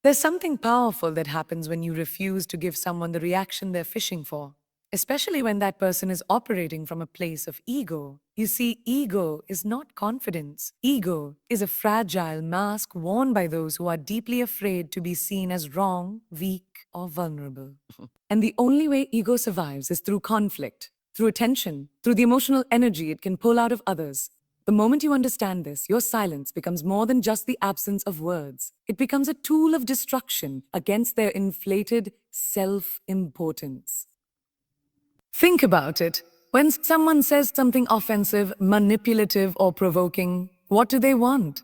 There's something powerful that happens when you refuse to give someone the reaction they're fishing for, especially when that person is operating from a place of ego. You see, ego is not confidence. Ego is a fragile mask worn by those who are deeply afraid to be seen as wrong, weak, or vulnerable. And the only way ego survives is through conflict, through attention, through the emotional energy it can pull out of others. The moment you understand this, your silence becomes more than just the absence of words. It becomes a tool of destruction against their inflated self importance. Think about it. When someone says something offensive, manipulative, or provoking, what do they want?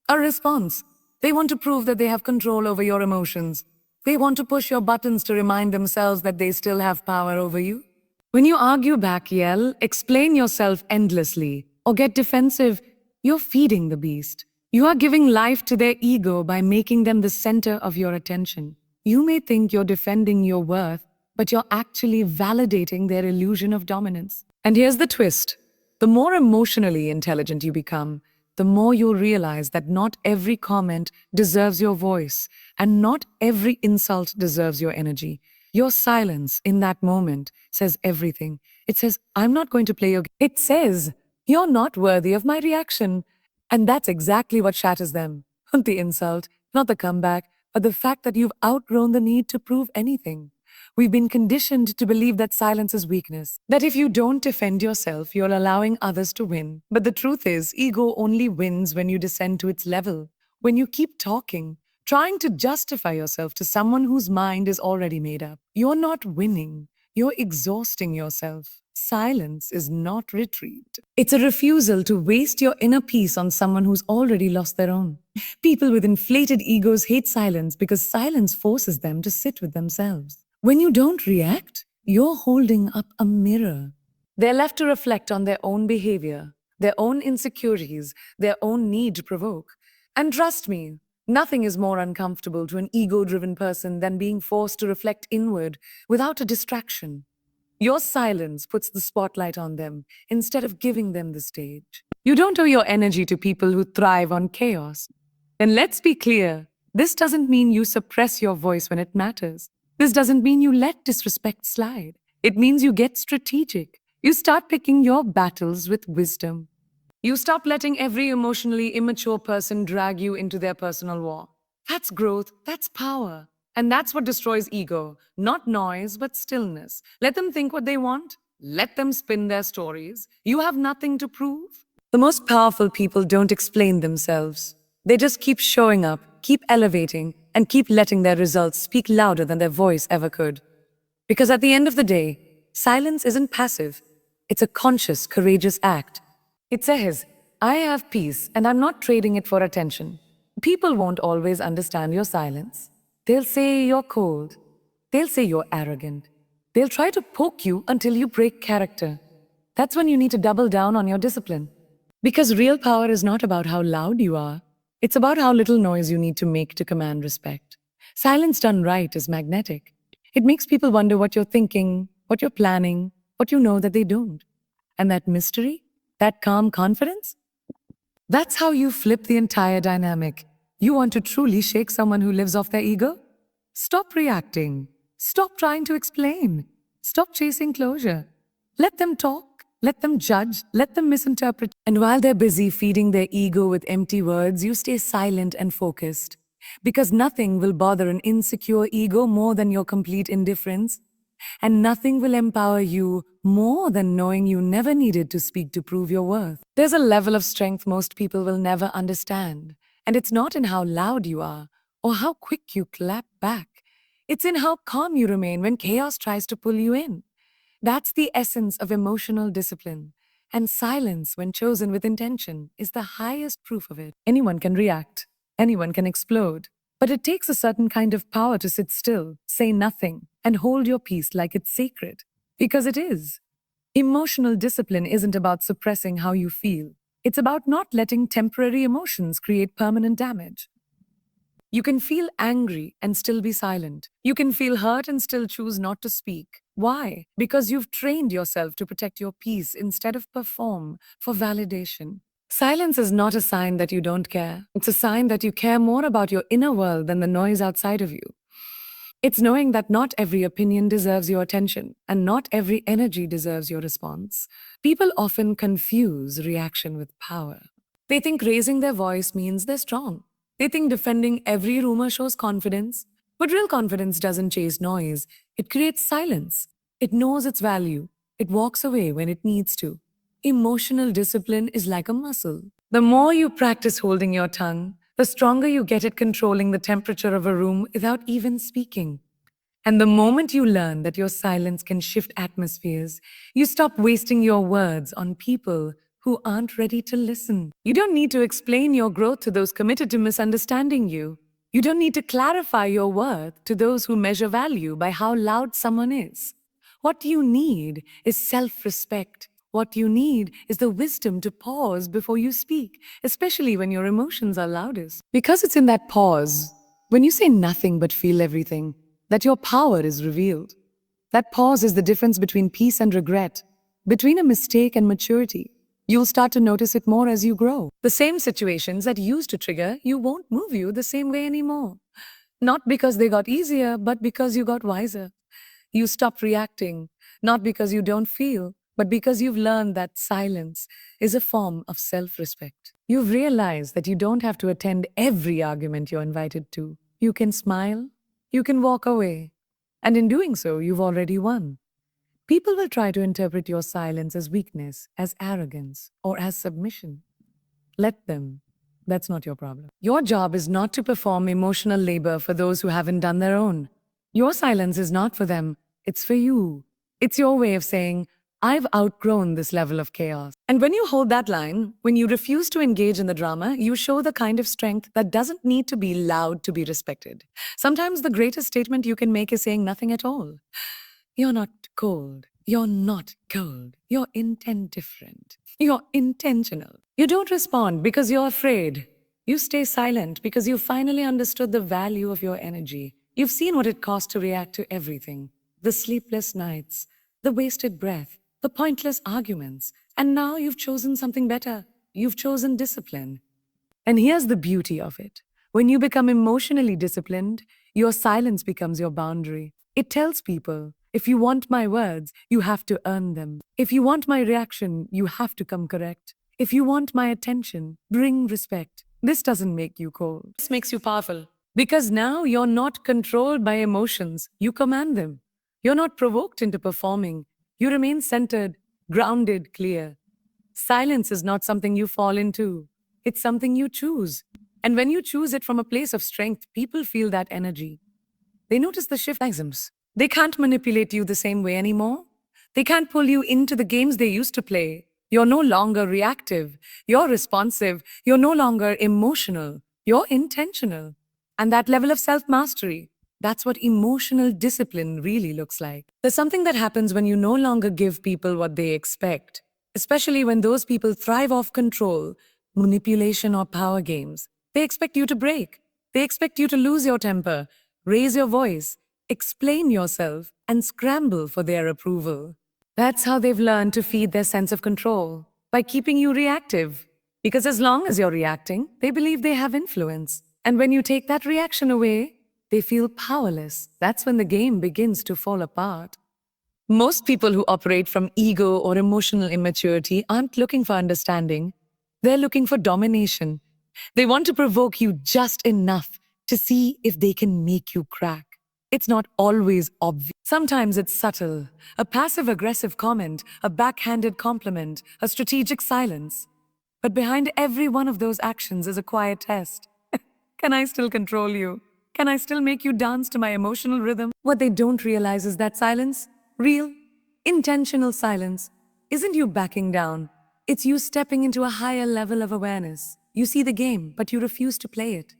A response. They want to prove that they have control over your emotions. They want to push your buttons to remind themselves that they still have power over you. When you argue back, yell, explain yourself endlessly, or get defensive, you're feeding the beast. You are giving life to their ego by making them the center of your attention. You may think you're defending your worth, but you're actually validating their illusion of dominance. And here's the twist. The more emotionally intelligent you become, the more you'll realize that not every comment deserves your voice, and not every insult deserves your energy. Your silence in that moment says everything. It says, I'm not going to play your game. It says, you're not worthy of my reaction. And that's exactly what shatters them. Not the insult, not the comeback, but the fact that you've outgrown the need to prove anything. We've been conditioned to believe that silence is weakness, that if you don't defend yourself, you're allowing others to win. But the truth is, ego only wins when you descend to its level, when you keep talking, trying to justify yourself to someone whose mind is already made up. You're not winning, you're exhausting yourself. Silence is not retreat. It's a refusal to waste your inner peace on someone who's already lost their own. People with inflated egos hate silence because silence forces them to sit with themselves. When you don't react, you're holding up a mirror. They're left to reflect on their own behavior, their own insecurities, their own need to provoke. And trust me, nothing is more uncomfortable to an ego driven person than being forced to reflect inward without a distraction. Your silence puts the spotlight on them instead of giving them the stage. You don't owe your energy to people who thrive on chaos. And let's be clear, this doesn't mean you suppress your voice when it matters. This doesn't mean you let disrespect slide. It means you get strategic. You start picking your battles with wisdom. You stop letting every emotionally immature person drag you into their personal war. That's growth, that's power. And that's what destroys ego. Not noise, but stillness. Let them think what they want. Let them spin their stories. You have nothing to prove. The most powerful people don't explain themselves. They just keep showing up, keep elevating, and keep letting their results speak louder than their voice ever could. Because at the end of the day, silence isn't passive. It's a conscious, courageous act. It says, I have peace and I'm not trading it for attention. People won't always understand your silence. They'll say you're cold. They'll say you're arrogant. They'll try to poke you until you break character. That's when you need to double down on your discipline. Because real power is not about how loud you are. It's about how little noise you need to make to command respect. Silence done right is magnetic. It makes people wonder what you're thinking, what you're planning, what you know that they don't. And that mystery, that calm confidence, that's how you flip the entire dynamic. You want to truly shake someone who lives off their ego? Stop reacting. Stop trying to explain. Stop chasing closure. Let them talk. Let them judge. Let them misinterpret. And while they're busy feeding their ego with empty words, you stay silent and focused. Because nothing will bother an insecure ego more than your complete indifference. And nothing will empower you more than knowing you never needed to speak to prove your worth. There's a level of strength most people will never understand. And it's not in how loud you are or how quick you clap back. It's in how calm you remain when chaos tries to pull you in. That's the essence of emotional discipline. And silence, when chosen with intention, is the highest proof of it. Anyone can react. Anyone can explode. But it takes a certain kind of power to sit still, say nothing, and hold your peace like it's sacred. Because it is. Emotional discipline isn't about suppressing how you feel. It's about not letting temporary emotions create permanent damage. You can feel angry and still be silent. You can feel hurt and still choose not to speak. Why? Because you've trained yourself to protect your peace instead of perform for validation. Silence is not a sign that you don't care. It's a sign that you care more about your inner world than the noise outside of you. It's knowing that not every opinion deserves your attention and not every energy deserves your response. People often confuse reaction with power. They think raising their voice means they're strong. They think defending every rumor shows confidence. But real confidence doesn't chase noise, it creates silence. It knows its value. It walks away when it needs to. Emotional discipline is like a muscle. The more you practice holding your tongue, the stronger you get at controlling the temperature of a room without even speaking. And the moment you learn that your silence can shift atmospheres, you stop wasting your words on people who aren't ready to listen. You don't need to explain your growth to those committed to misunderstanding you. You don't need to clarify your worth to those who measure value by how loud someone is. What you need is self respect. What you need is the wisdom to pause before you speak, especially when your emotions are loudest. Because it's in that pause, when you say nothing but feel everything, that your power is revealed. That pause is the difference between peace and regret, between a mistake and maturity. You'll start to notice it more as you grow. The same situations that used to trigger you won't move you the same way anymore. Not because they got easier, but because you got wiser. You stopped reacting, not because you don't feel, but because you've learned that silence is a form of self respect. You've realized that you don't have to attend every argument you're invited to. You can smile, you can walk away, and in doing so, you've already won. People will try to interpret your silence as weakness, as arrogance, or as submission. Let them. That's not your problem. Your job is not to perform emotional labor for those who haven't done their own. Your silence is not for them, it's for you. It's your way of saying, I've outgrown this level of chaos. And when you hold that line, when you refuse to engage in the drama, you show the kind of strength that doesn't need to be loud to be respected. Sometimes the greatest statement you can make is saying nothing at all. You're not cold. You're not cold. You're intent different. You're intentional. You don't respond because you're afraid. You stay silent because you finally understood the value of your energy. You've seen what it costs to react to everything. The sleepless nights, the wasted breath, the pointless arguments. And now you've chosen something better. You've chosen discipline. And here's the beauty of it. When you become emotionally disciplined, your silence becomes your boundary. It tells people, if you want my words, you have to earn them. If you want my reaction, you have to come correct. If you want my attention, bring respect. This doesn't make you cold. This makes you powerful. Because now you're not controlled by emotions, you command them. You're not provoked into performing. You remain centered, grounded, clear. Silence is not something you fall into. It's something you choose. And when you choose it from a place of strength, people feel that energy. They notice the shift mechanisms. They can't manipulate you the same way anymore. They can't pull you into the games they used to play. You're no longer reactive. You're responsive. You're no longer emotional. You're intentional. And that level of self mastery, that's what emotional discipline really looks like. There's something that happens when you no longer give people what they expect, especially when those people thrive off control, manipulation, or power games. They expect you to break. They expect you to lose your temper, raise your voice, explain yourself, and scramble for their approval. That's how they've learned to feed their sense of control, by keeping you reactive. Because as long as you're reacting, they believe they have influence. And when you take that reaction away, they feel powerless. That's when the game begins to fall apart. Most people who operate from ego or emotional immaturity aren't looking for understanding. They're looking for domination. They want to provoke you just enough to see if they can make you crack. It's not always obvious. Sometimes it's subtle. A passive-aggressive comment, a backhanded compliment, a strategic silence. But behind every one of those actions is a quiet test. Can I still control you? Can I still make you dance to my emotional rhythm? What they don't realize is that silence, real, intentional silence, isn't you backing down. It's you stepping into a higher level of awareness. You see the game, but you refuse to play it.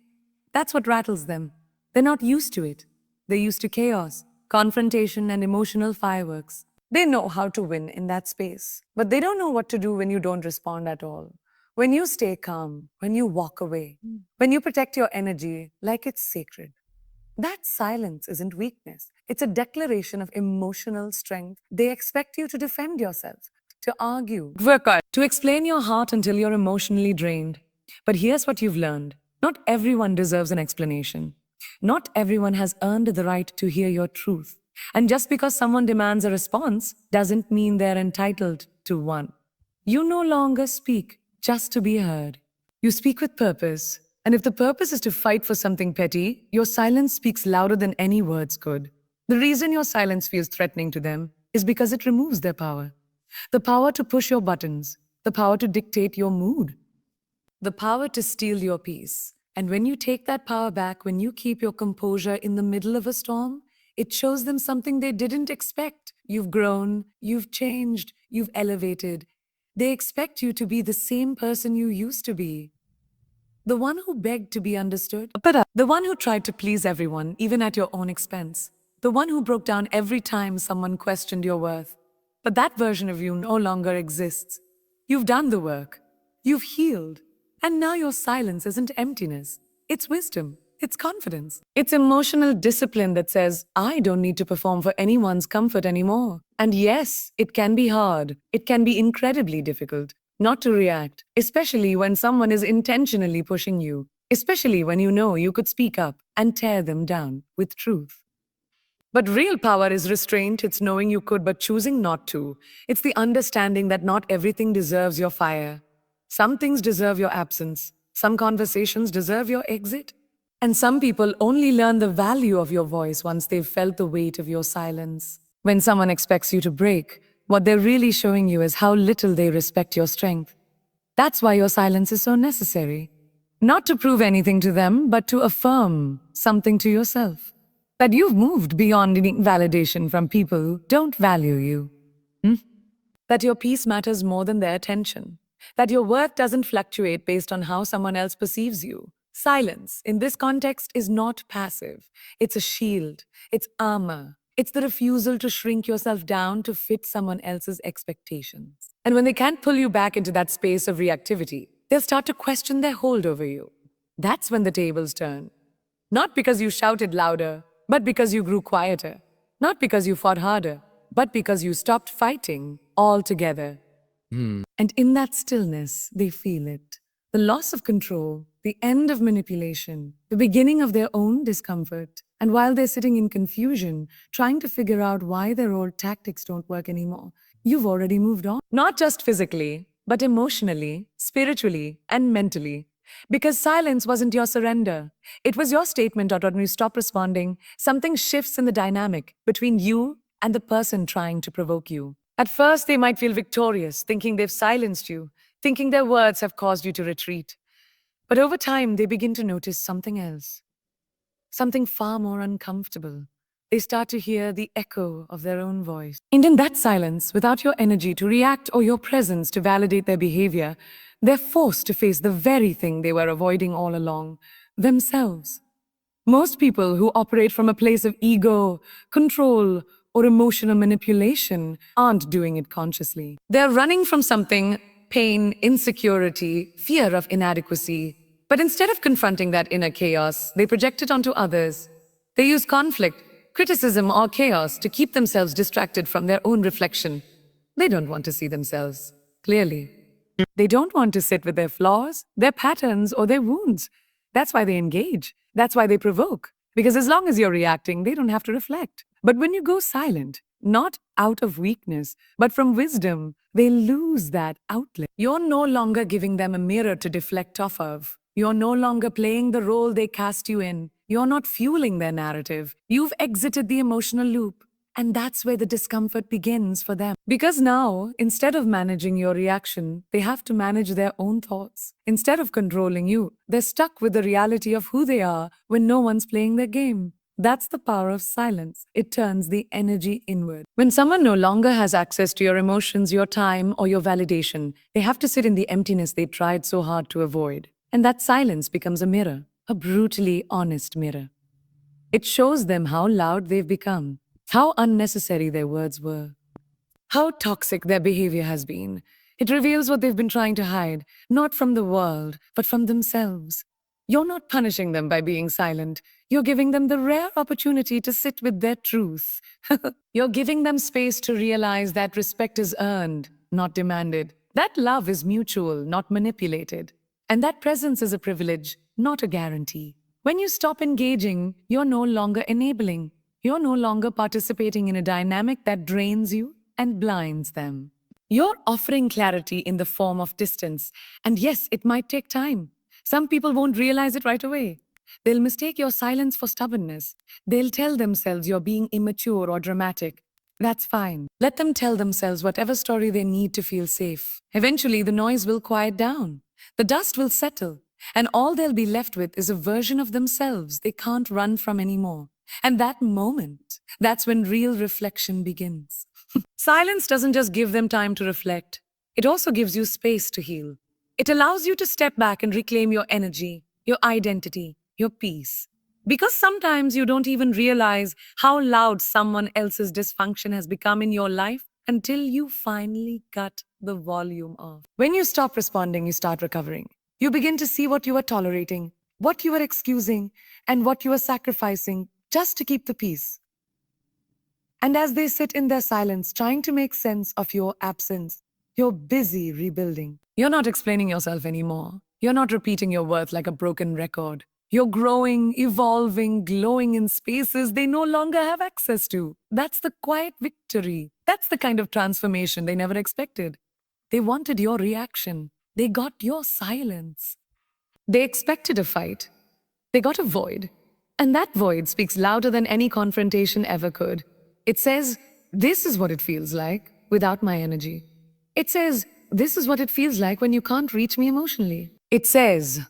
That's what rattles them. They're not used to it. They're used to chaos, confrontation, and emotional fireworks. They know how to win in that space, but they don't know what to do when you don't respond at all. When you stay calm, when you walk away, when you protect your energy like it's sacred. That silence isn't weakness. It's a declaration of emotional strength. They expect you to defend yourself. to argue, to explain your heart until you're emotionally drained. But here's what you've learned. Not everyone deserves an explanation. Not everyone has earned the right to hear your truth. And just because someone demands a response doesn't mean they're entitled to one. You no longer speak just to be heard. You speak with purpose. And if the purpose is to fight for something petty, your silence speaks louder than any words could. The reason your silence feels threatening to them is because it removes their power. The power to push your buttons, the power to dictate your mood, the power to steal your peace. And when you take that power back, when you keep your composure in the middle of a storm, it shows them something they didn't expect. You've grown, you've changed, you've elevated. They expect you to be the same person you used to be. The one who begged to be understood. The one who tried to please everyone, even at your own expense. The one who broke down every time someone questioned your worth. But that version of you no longer exists. You've done the work. You've healed. And now your silence isn't emptiness. It's wisdom. It's confidence. It's emotional discipline that says, I don't need to perform for anyone's comfort anymore. And yes, it can be hard. It can be incredibly difficult not to react, especially when someone is intentionally pushing you, especially when you know you could speak up and tear them down with truth. But real power is restraint. It's knowing you could but choosing not to. It's the understanding that not everything deserves your fire. Some things deserve your absence. Some conversations deserve your exit. And some people only learn the value of your voice once they've felt the weight of your silence. When someone expects you to break, what they're really showing you is how little they respect your strength. That's why your silence is so necessary. Not to prove anything to them, but to affirm something to yourself. That you've moved beyond any validation from people who don't value you. That your peace matters more than their attention. That your worth doesn't fluctuate based on how someone else perceives you. Silence, in this context, is not passive. It's a shield. It's armor. It's the refusal to shrink yourself down to fit someone else's expectations. And when they can't pull you back into that space of reactivity, they'll start to question their hold over you. That's when the tables turn. Not because you shouted louder, but because you grew quieter. Not because you fought harder, but because you stopped fighting altogether. And in that stillness, they feel it. The loss of control, the end of manipulation, the beginning of their own discomfort. And while they're sitting in confusion, trying to figure out why their old tactics don't work anymore, you've already moved on. Not just physically, but emotionally, spiritually, and mentally. Because silence wasn't your surrender. It was your statement that when you stop responding, something shifts in the dynamic between you and the person trying to provoke you. At first, they might feel victorious, thinking they've silenced you, thinking their words have caused you to retreat. But over time, they begin to notice something else, something far more uncomfortable. They start to hear the echo of their own voice. And in that silence, without your energy to react or your presence to validate their behavior, they're forced to face the very thing they were avoiding all along, themselves. Most people who operate from a place of ego, control, or emotional manipulation aren't doing it consciously. They're running from something, pain, insecurity, fear of inadequacy. But instead of confronting that inner chaos, they project it onto others. They use conflict, criticism, or chaos to keep themselves distracted from their own reflection. They don't want to see themselves clearly. They don't want to sit with their flaws, their patterns, or their wounds. That's why they engage. That's why they provoke. Because as long as you're reacting, they don't have to reflect. But when you go silent, not out of weakness, but from wisdom, they lose that outlet. You're no longer giving them a mirror to deflect off of. You're no longer playing the role they cast you in. You're not fueling their narrative. You've exited the emotional loop. And that's where the discomfort begins for them. Because now, instead of managing your reaction, they have to manage their own thoughts. Instead of controlling you, they're stuck with the reality of who they are when no one's playing their game. That's the power of silence. It turns the energy inward. When someone no longer has access to your emotions, your time, or your validation, they have to sit in the emptiness they tried so hard to avoid. And that silence becomes a mirror, a brutally honest mirror. It shows them how loud they've become, how unnecessary their words were, how toxic their behavior has been. It reveals what they've been trying to hide, not from the world, but from themselves. You're not punishing them by being silent. You're giving them the rare opportunity to sit with their truth. You're giving them space to realize that respect is earned, not demanded. That love is mutual, not manipulated. And that presence is a privilege, not a guarantee. When you stop engaging, you're no longer enabling. You're no longer participating in a dynamic that drains you and blinds them. You're offering clarity in the form of distance. And yes, it might take time. Some people won't realize it right away. They'll mistake your silence for stubbornness. They'll tell themselves you're being immature or dramatic. That's fine. Let them tell themselves whatever story they need to feel safe. Eventually, the noise will quiet down. The dust will settle. And all they'll be left with is a version of themselves they can't run from anymore. And that moment, that's when real reflection begins. Silence doesn't just give them time to reflect, it also gives you space to heal. It allows you to step back and reclaim your energy, your identity, your peace. Because sometimes you don't even realize how loud someone else's dysfunction has become in your life until you finally cut the volume off. When you stop responding, you start recovering. You begin to see what you are tolerating, what you are excusing, and what you are sacrificing just to keep the peace. And as they sit in their silence, trying to make sense of your absence, you're busy rebuilding. You're not explaining yourself anymore. You're not repeating your worth like a broken record. You're growing, evolving, glowing in spaces they no longer have access to. That's the quiet victory. That's the kind of transformation they never expected. They wanted your reaction. They got your silence. They expected a fight. They got a void. And that void speaks louder than any confrontation ever could. It says, this is what it feels like without my energy. It says, this is what it feels like when you can't reach me emotionally. It says,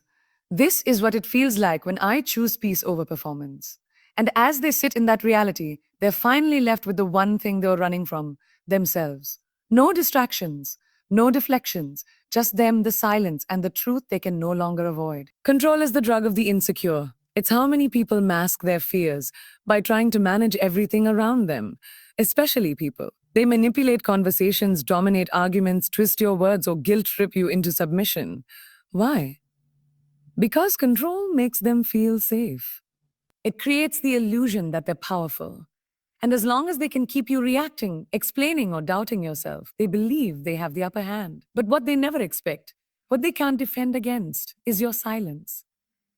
this is what it feels like when I choose peace over performance. And as they sit in that reality, they're finally left with the one thing they were running from, themselves. No distractions, no deflections, just them, the silence, and the truth they can no longer avoid. Control is the drug of the insecure. It's how many people mask their fears by trying to manage everything around them, especially people. They manipulate conversations, dominate arguments, twist your words, or guilt trip you into submission. Why? Because control makes them feel safe. It creates the illusion that they're powerful. And as long as they can keep you reacting, explaining, or doubting yourself, they believe they have the upper hand. But what they never expect, what they can't defend against, is your silence.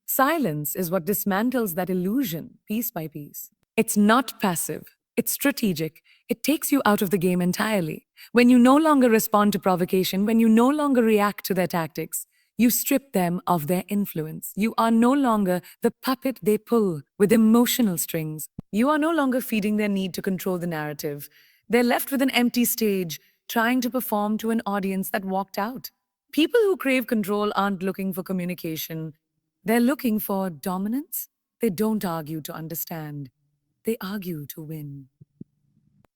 Silence is what dismantles that illusion piece by piece. It's not passive, it's strategic. It takes you out of the game entirely. When you no longer respond to provocation, when you no longer react to their tactics, you strip them of their influence. You are no longer the puppet they pull with emotional strings. You are no longer feeding their need to control the narrative. They're left with an empty stage, trying to perform to an audience that walked out. People who crave control aren't looking for communication. They're looking for dominance. They don't argue to understand. They argue to win.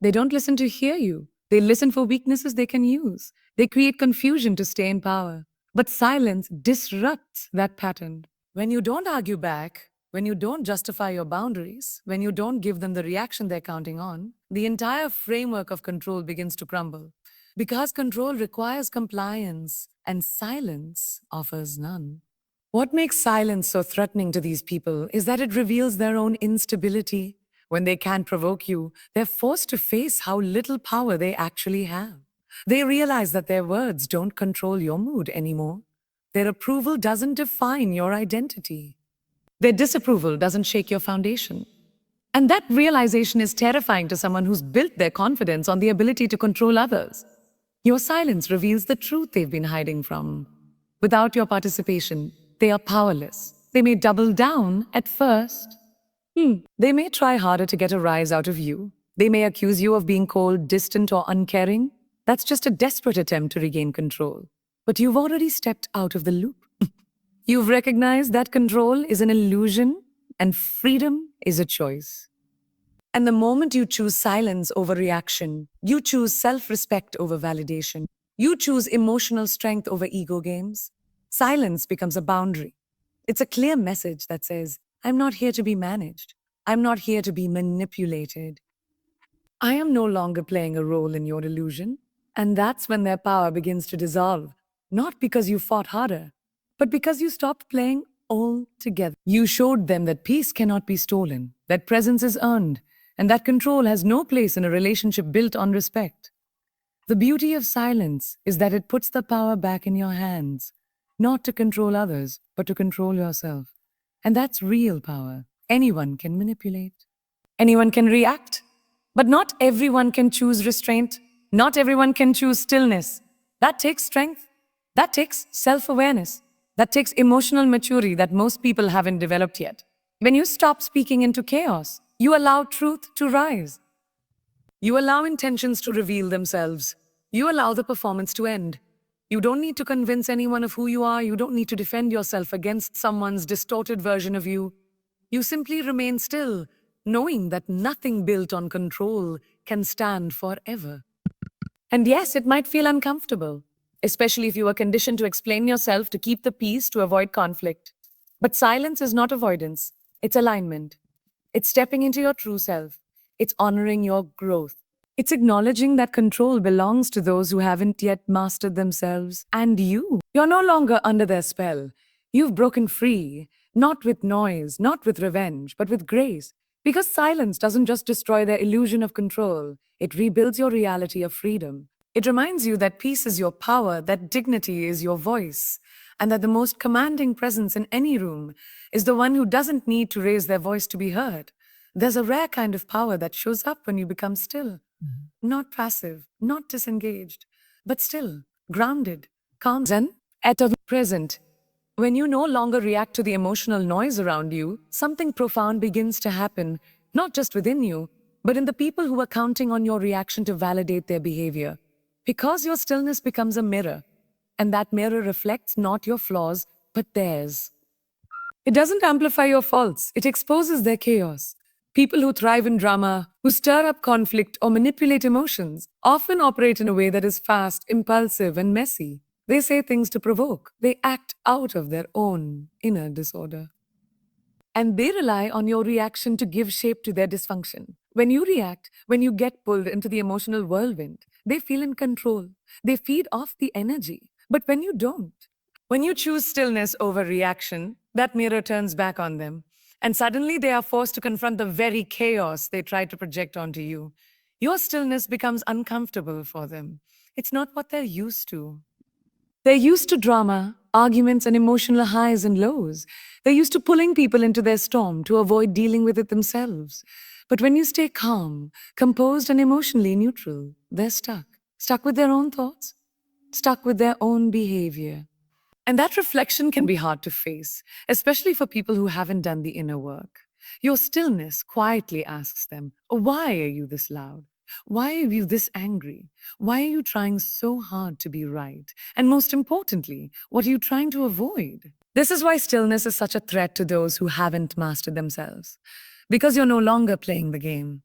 They don't listen to hear you. They listen for weaknesses they can use. They create confusion to stay in power. But silence disrupts that pattern. When you don't argue back, when you don't justify your boundaries, when you don't give them the reaction they're counting on, the entire framework of control begins to crumble. Because control requires compliance, and silence offers none. What makes silence so threatening to these people is that it reveals their own instability. When they can't provoke you, they're forced to face how little power they actually have. They realize that their words don't control your mood anymore. Their approval doesn't define your identity. Their disapproval doesn't shake your foundation. And that realization is terrifying to someone who's built their confidence on the ability to control others. Your silence reveals the truth they've been hiding from. Without your participation, they are powerless. They may double down at first. They may try harder to get a rise out of you. They may accuse you of being cold, distant, or uncaring. That's just a desperate attempt to regain control. But you've already stepped out of the loop. You've recognized that control is an illusion and freedom is a choice. And the moment you choose silence over reaction, you choose self-respect over validation, you choose emotional strength over ego games, silence becomes a boundary. It's a clear message that says, I'm not here to be managed. I'm not here to be manipulated. I am no longer playing a role in your illusion. And that's when their power begins to dissolve. Not because you fought harder, but because you stopped playing altogether. You showed them that peace cannot be stolen, that presence is earned, and that control has no place in a relationship built on respect. The beauty of silence is that it puts the power back in your hands, not to control others, but to control yourself. And that's real power. Anyone can manipulate. Anyone can react. But not everyone can choose restraint. Not everyone can choose stillness. That takes strength. That takes self awareness. That takes emotional maturity that most people haven't developed yet. When you stop speaking into chaos, you allow truth to rise. You allow intentions to reveal themselves. You allow the performance to end. You don't need to convince anyone of who you are. You don't need to defend yourself against someone's distorted version of you. You simply remain still, knowing that nothing built on control can stand forever. And yes, it might feel uncomfortable, especially if you are conditioned to explain yourself to keep the peace, to avoid conflict. But silence is not avoidance, it's alignment. It's stepping into your true self. It's honoring your growth. It's acknowledging that control belongs to those who haven't yet mastered themselves and you. You're no longer under their spell. You've broken free, not with noise, not with revenge, but with grace. Because silence doesn't just destroy their illusion of control, it rebuilds your reality of freedom. It reminds you that peace is your power, that dignity is your voice, and that the most commanding presence in any room is the one who doesn't need to raise their voice to be heard. There's a rare kind of power that shows up when you become still. Not passive, not disengaged, but still, grounded, calm, zen, at a present. When you no longer react to the emotional noise around you, something profound begins to happen, not just within you, but in the people who are counting on your reaction to validate their behavior. Because your stillness becomes a mirror, and that mirror reflects not your flaws, but theirs. It doesn't amplify your faults, it exposes their chaos. People who thrive in drama, who stir up conflict or manipulate emotions, often operate in a way that is fast, impulsive, and messy. They say things to provoke. They act out of their own inner disorder. And they rely on your reaction to give shape to their dysfunction. When you react, when you get pulled into the emotional whirlwind, they feel in control. They feed off the energy. But when you don't, when you choose stillness over reaction, that mirror turns back on them. And suddenly they are forced to confront the very chaos they tried to project onto you. Your stillness becomes uncomfortable for them. It's not what they're used to. They're used to drama, arguments, and emotional highs and lows. They're used to pulling people into their storm to avoid dealing with it themselves. But when you stay calm, composed, and emotionally neutral, they're stuck. Stuck with their own thoughts, stuck with their own behavior. And that reflection can be hard to face, especially for people who haven't done the inner work. Your stillness quietly asks them, why are you this loud? Why are you this angry? Why are you trying so hard to be right? And most importantly, what are you trying to avoid? This is why stillness is such a threat to those who haven't mastered themselves. Because you're no longer playing the game.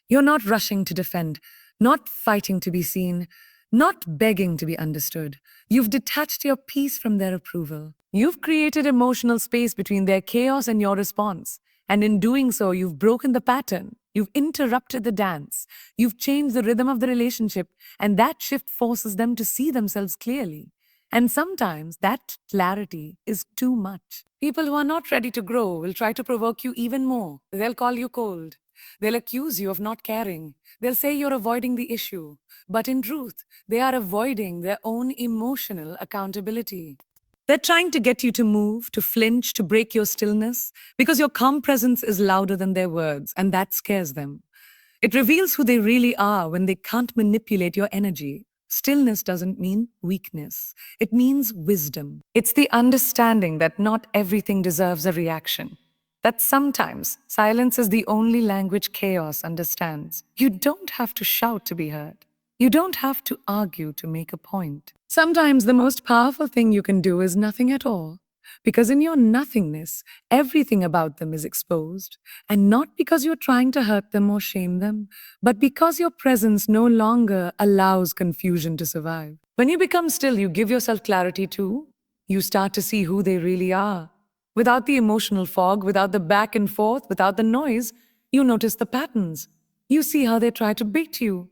You're not rushing to defend, not fighting to be seen, not begging to be understood. You've detached your peace from their approval. You've created emotional space between their chaos and your response. And in doing so, you've broken the pattern. You've interrupted the dance. You've changed the rhythm of the relationship. And that shift forces them to see themselves clearly. And sometimes that clarity is too much. People who are not ready to grow will try to provoke you even more. They'll call you cold. They'll accuse you of not caring. They'll say you're avoiding the issue. But in truth, they are avoiding their own emotional accountability. They're trying to get you to move, to flinch, to break your stillness, because your calm presence is louder than their words, and that scares them. It reveals who they really are when they can't manipulate your energy. Stillness doesn't mean weakness. It means wisdom. It's the understanding that not everything deserves a reaction. That sometimes silence is the only language chaos understands. You don't have to shout to be heard. You don't have to argue to make a point. Sometimes the most powerful thing you can do is nothing at all. Because in your nothingness, everything about them is exposed. And not because you're trying to hurt them or shame them, but because your presence no longer allows confusion to survive. When you become still, you give yourself clarity too. You start to see who they really are. Without the emotional fog, without the back and forth, without the noise, you notice the patterns. You see how they try to bait you.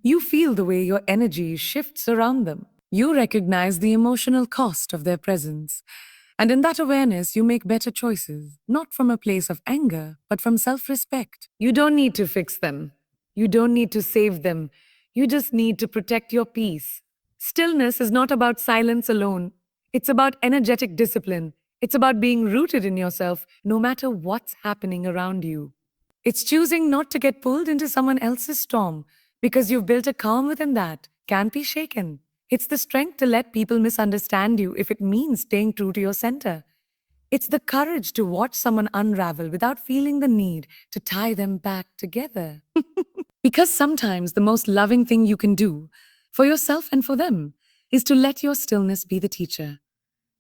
You feel the way your energy shifts around them. You recognize the emotional cost of their presence. And in that awareness, you make better choices, not from a place of anger, but from self-respect. You don't need to fix them. You don't need to save them. You just need to protect your peace. Stillness is not about silence alone. It's about energetic discipline. It's about being rooted in yourself no matter what's happening around you. It's choosing not to get pulled into someone else's storm because you've built a calm within that can't be shaken. It's the strength to let people misunderstand you if it means staying true to your center. It's the courage to watch someone unravel without feeling the need to tie them back together. Because sometimes the most loving thing you can do for yourself and for them is to let your stillness be the teacher.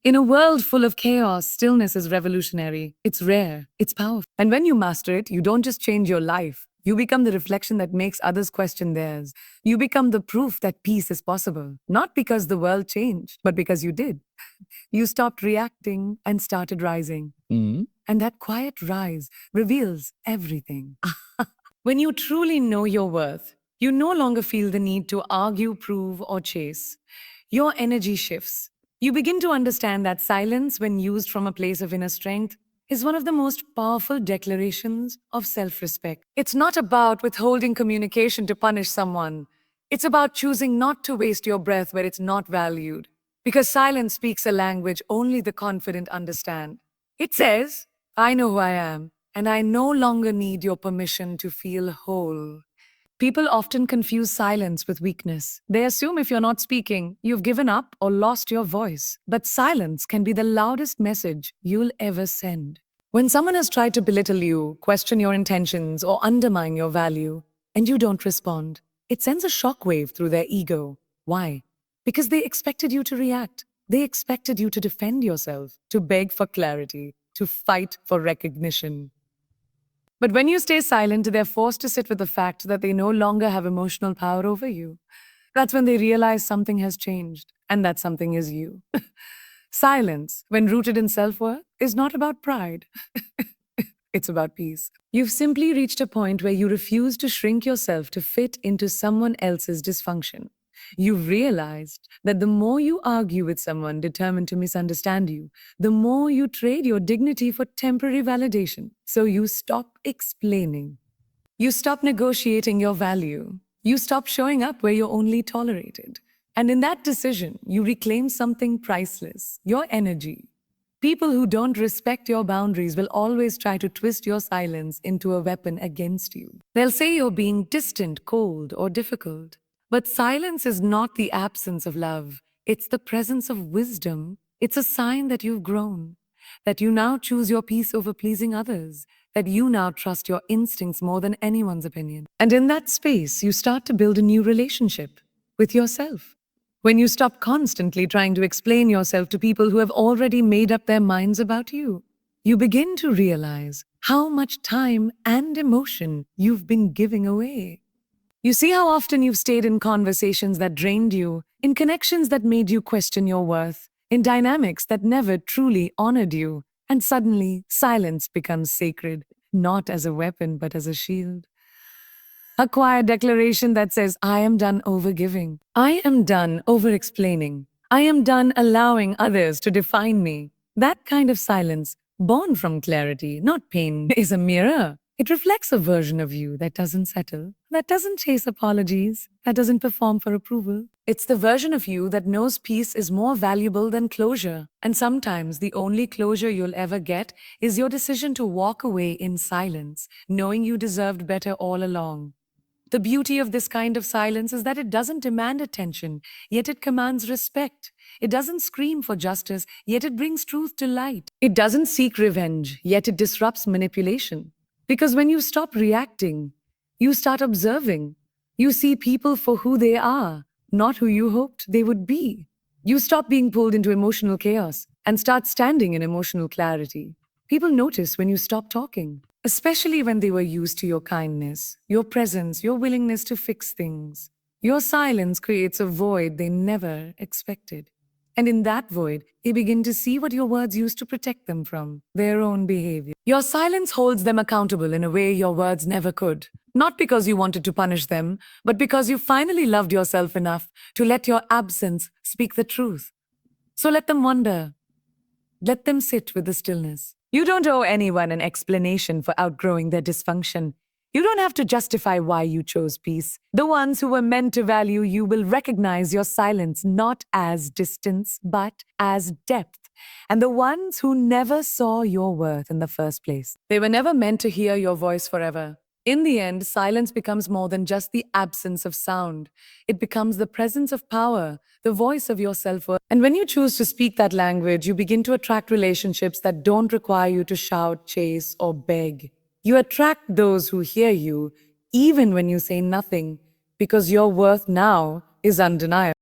In a world full of chaos, stillness is revolutionary. It's rare. It's powerful. And when you master it, you don't just change your life. You become the reflection that makes others question theirs. You become the proof that peace is possible. Not because the world changed, but because you did. You stopped reacting and started rising. And that quiet rise reveals everything. When you truly know your worth, you no longer feel the need to argue, prove, or chase. Your energy shifts. You begin to understand that silence, when used from a place of inner strength, is one of the most powerful declarations of self respect. It's not about withholding communication to punish someone, it's about choosing not to waste your breath where it's not valued. Because silence speaks a language only the confident understand. It says, I know who I am, and I no longer need your permission to feel whole. People often confuse silence with weakness. They assume if you're not speaking, you've given up or lost your voice. But silence can be the loudest message you'll ever send. When someone has tried to belittle you, question your intentions, or undermine your value, and you don't respond, it sends a shockwave through their ego. Why? Because they expected you to react. They expected you to defend yourself, to beg for clarity, to fight for recognition. But when you stay silent, they're forced to sit with the fact that they no longer have emotional power over you. That's when they realize something has changed, and that something is you. Silence, when rooted in self-worth, is not about pride. It's about peace. You've simply reached a point where you refuse to shrink yourself to fit into someone else's dysfunction. You've realized that the more you argue with someone determined to misunderstand you, the more you trade your dignity for temporary validation. So you stop explaining. You stop negotiating your value. You stop showing up where you're only tolerated. And in that decision, you reclaim something priceless, your energy. People who don't respect your boundaries will always try to twist your silence into a weapon against you. They'll say you're being distant, cold, or difficult. But silence is not the absence of love. It's the presence of wisdom. It's a sign that you've grown, that you now choose your peace over pleasing others, that you now trust your instincts more than anyone's opinion. And in that space, you start to build a new relationship with yourself. When you stop constantly trying to explain yourself to people who have already made up their minds about you, you begin to realize how much time and emotion you've been giving away. You see how often you've stayed in conversations that drained you, in connections that made you question your worth, in dynamics that never truly honored you, and suddenly silence becomes sacred, not as a weapon but as a shield. A quiet declaration that says, I am done overgiving. I am done over-explaining. I am done allowing others to define me. That kind of silence, born from clarity, not pain, is a mirror. It reflects a version of you that doesn't settle, that doesn't chase apologies, that doesn't perform for approval. It's the version of you that knows peace is more valuable than closure. And sometimes the only closure you'll ever get is your decision to walk away in silence, knowing you deserved better all along. The beauty of this kind of silence is that it doesn't demand attention, yet it commands respect. It doesn't scream for justice, yet it brings truth to light. It doesn't seek revenge, yet it disrupts manipulation. Because when you stop reacting, you start observing. You see people for who they are, not who you hoped they would be. You stop being pulled into emotional chaos and start standing in emotional clarity. People notice when you stop talking, especially when they were used to your kindness, your presence, your willingness to fix things. Your silence creates a void they never expected. And in that void, they begin to see what your words used to protect them from, their own behavior. Your silence holds them accountable in a way your words never could. Not because you wanted to punish them, but because you finally loved yourself enough to let your absence speak the truth. So let them wonder. Let them sit with the stillness. You don't owe anyone an explanation for outgrowing their dysfunction. You don't have to justify why you chose peace. The ones who were meant to value you will recognize your silence not as distance, but as depth. And the ones who never saw your worth in the first place, they were never meant to hear your voice forever. In the end, silence becomes more than just the absence of sound. It becomes the presence of power, the voice of your self worth. And when you choose to speak that language, you begin to attract relationships that don't require you to shout, chase, or beg. You attract those who hear you, even when you say nothing, because your worth now is undeniable.